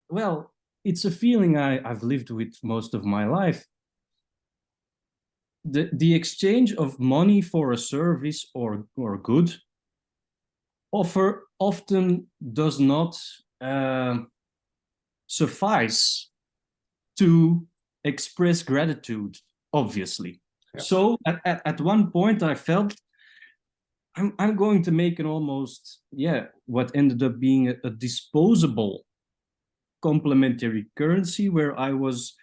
well, it's a feeling I've lived with most of my life. The exchange of money for a service or good often does not suffice to express gratitude, obviously. Yeah. So at one point I felt I'm going to make an almost, what ended up being a disposable complementary currency where I was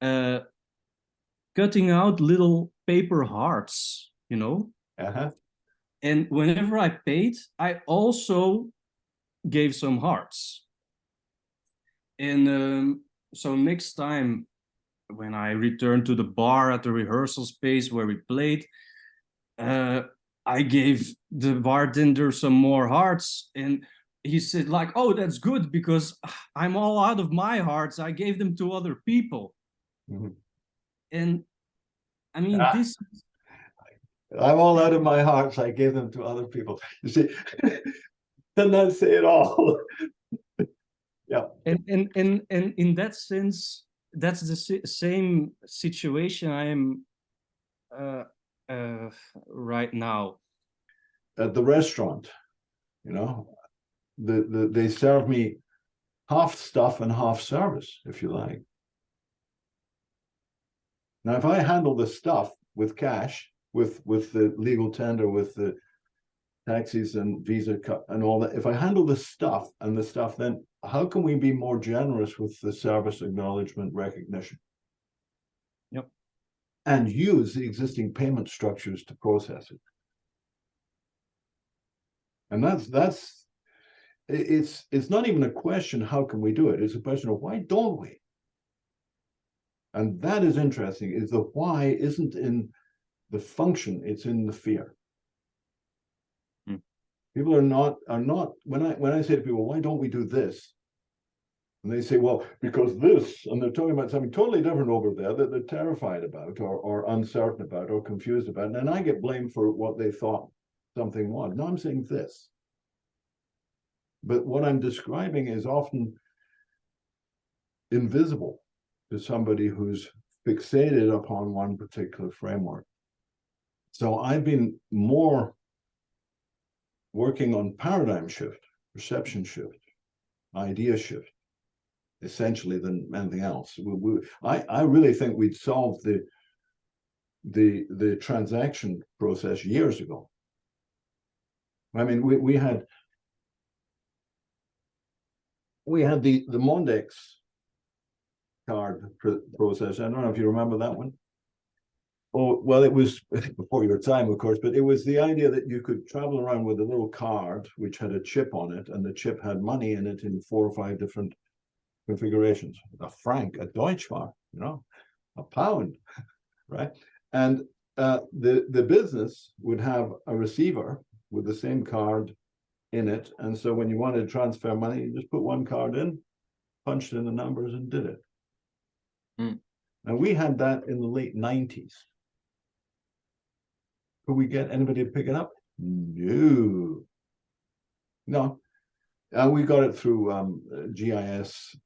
cutting out little paper hearts, you know? Uh-huh. And whenever I paid, I also gave some hearts. And so next time when I returned to the bar at the rehearsal space where we played, I gave the bartender some more hearts, and he said like, oh, that's good because I'm all out of my hearts. I gave them to other people. Mm-hmm. And I mean, this... I'm all out of my hearts. I gave them to other people. You see, doesn't that say it all? Yeah. And in that sense, that's the same situation I am right now. At the restaurant, you know, they serve me half stuff and half service, if you like. Now, if I handle the stuff with cash, with the legal tender, with the taxis and Visa and all that, if I handle the stuff, then how can we be more generous with the service acknowledgement recognition? Yep. And use the existing payment structures to process it. And it's not even a question, how can we do it? It's a question of why don't we? And that is interesting, is the why isn't in the function, it's in the fear. People are not, when I say to people, why don't we do this? And they say, well, because this, and they're talking about something totally different over there that they're terrified about or uncertain about or confused about. And then I get blamed for what they thought something was. No, I'm saying this. But what I'm describing is often invisible to somebody who's fixated upon one particular framework. So I've been more working on paradigm shift, perception shift, idea shift, essentially, than anything else. I really think we'd solved the transaction process years ago. I mean, we had the Mondex card process. I don't know if you remember that one. Oh, well, it was before your time, of course, but it was the idea that you could travel around with a little card which had a chip on it, and the chip had money in it in 4 or 5 different configurations. A franc, a Deutschmark, you know, a pound, right? And the business would have a receiver with the same card in it. And so when you wanted to transfer money, you just put one card in, punched in the numbers, and did it. Mm. And we had that in the late 90s. Could we get anybody to pick it up? No. No. We got it through GIS,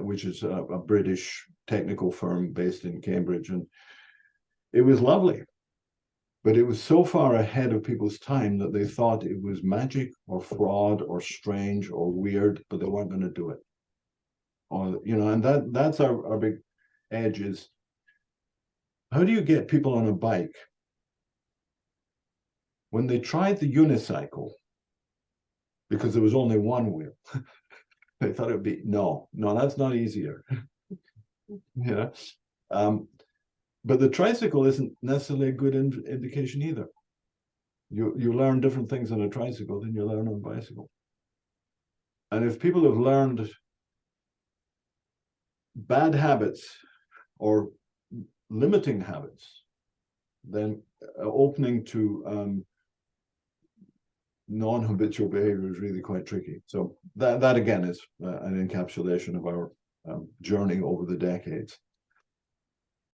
which is a British technical firm based in Cambridge. And it was lovely. But it was so far ahead of people's time that they thought it was magic or fraud or strange or weird, but they weren't going to do it. Or, you know, and that's our big edge is, how do you get people on a bike? When they tried the unicycle, because there was only one wheel, they thought it would be, no, that's not easier. Yeah. But the tricycle isn't necessarily a good indication either. You learn different things on a tricycle than you learn on a bicycle. And if people have learned bad habits or limiting habits, then opening to non-habitual behavior is really quite tricky. So that again is an encapsulation of our journey over the decades.